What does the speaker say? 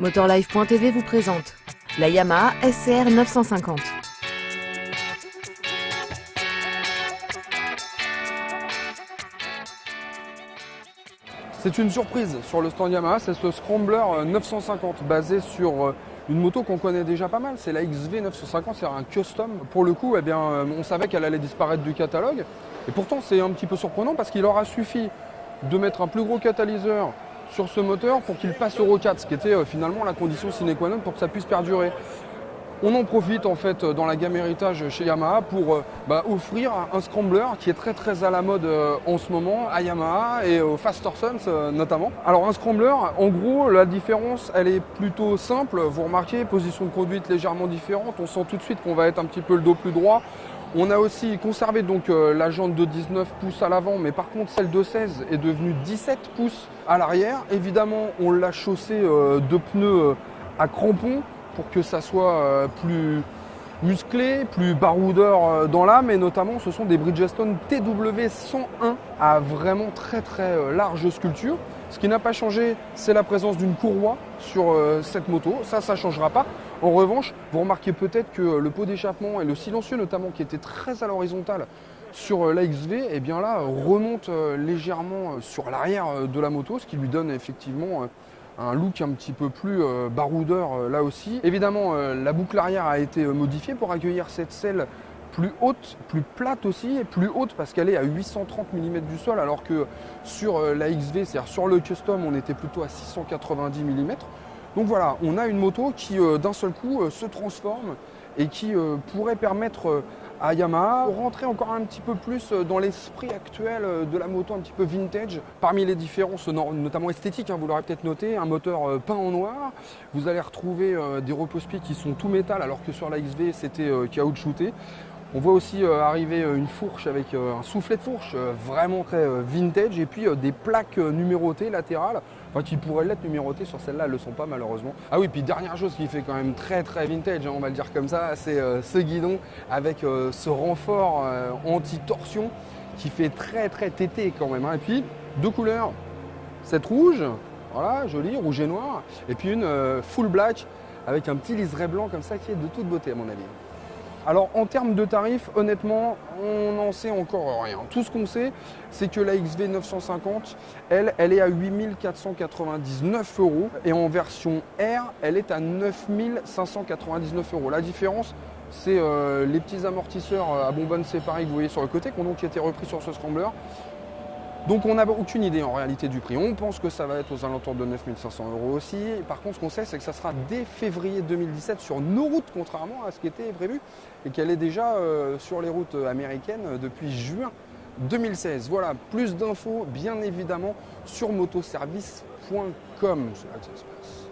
Motorlife.tv vous présente la Yamaha SCR 950. C'est une surprise sur le stand Yamaha, c'est ce Scrambler 950 basé sur une moto qu'on connaît déjà pas mal, c'est la XV 950, c'est un custom. Pour le coup, on savait qu'elle allait disparaître du catalogue et pourtant c'est un petit peu surprenant parce qu'il aura suffi de mettre un plus gros catalyseur sur ce moteur pour qu'il passe Euro 4, ce qui était finalement la condition sine qua non pour que ça puisse perdurer. On en profite en fait dans la gamme héritage chez Yamaha pour offrir un Scrambler qui est très à la mode en ce moment à Yamaha et au Faster Sons notamment. Alors un Scrambler, en gros la différence elle est plutôt simple, vous remarquez, position de conduite légèrement différente, on sent tout de suite qu'on va être un petit peu le dos plus droit. On a aussi conservé donc la jante de 19 pouces à l'avant, mais par contre celle de 16 est devenue 17 pouces à l'arrière. Évidemment on l'a chaussé de pneus à crampons pour que ça soit plus musclé, plus baroudeur dans l'âme, et notamment ce sont des Bridgestone TW101 à vraiment très large sculpture. Ce qui n'a pas changé, c'est la présence d'une courroie sur cette moto, ça ne changera pas. En revanche, vous remarquez peut-être que le pot d'échappement et le silencieux notamment qui était très à l'horizontale sur la XV, et bien là remonte légèrement sur l'arrière de la moto, ce qui lui donne effectivement un look un petit peu plus baroudeur là aussi. Évidemment, la boucle arrière a été modifiée pour accueillir cette selle plus haute, plus plate aussi, et plus haute parce qu'elle est à 830 mm du sol, alors que sur la XV, c'est-à-dire sur le custom, on était plutôt à 690 mm. Donc voilà, on a une moto qui d'un seul coup se transforme et qui pourrait permettre à Yamaha de rentrer encore un petit peu plus dans l'esprit actuel de la moto un petit peu vintage. Parmi les différences, notamment esthétiques, vous l'aurez peut-être noté, un moteur peint en noir. Vous allez retrouver des repose-pieds qui sont tout métal alors que sur la XV c'était caoutchouté. On voit aussi arriver une fourche avec un soufflet de fourche vraiment très vintage, et puis des plaques numérotées latérales, enfin qui pourraient l'être numérotées, sur celle-là elles ne le sont pas malheureusement. Ah oui, puis dernière chose qui fait quand même très vintage, on va le dire comme ça, c'est ce guidon avec ce renfort anti-torsion qui fait très tété quand même. Et puis deux couleurs, cette rouge, voilà, jolie, rouge et noir, et puis une full black avec un petit liseré blanc comme ça qui est de toute beauté à mon avis. Alors en termes de tarifs, honnêtement, on n'en sait encore rien. Tout ce qu'on sait, c'est que la XV 950, elle est à 8 499 €, et en version R, elle est à 9 599 €. La différence, c'est les petits amortisseurs à bonbonne séparés que vous voyez sur le côté, qui ont donc été repris sur ce Scrambler. Donc on n'a aucune idée en réalité du prix. On pense que ça va être aux alentours de 9 500 € aussi. Par contre, ce qu'on sait, c'est que ça sera dès février 2017 sur nos routes, contrairement à ce qui était prévu, et qu'elle est déjà sur les routes américaines depuis juin 2016. Voilà, plus d'infos bien évidemment sur motoservice.com. C'est là que ça se passe.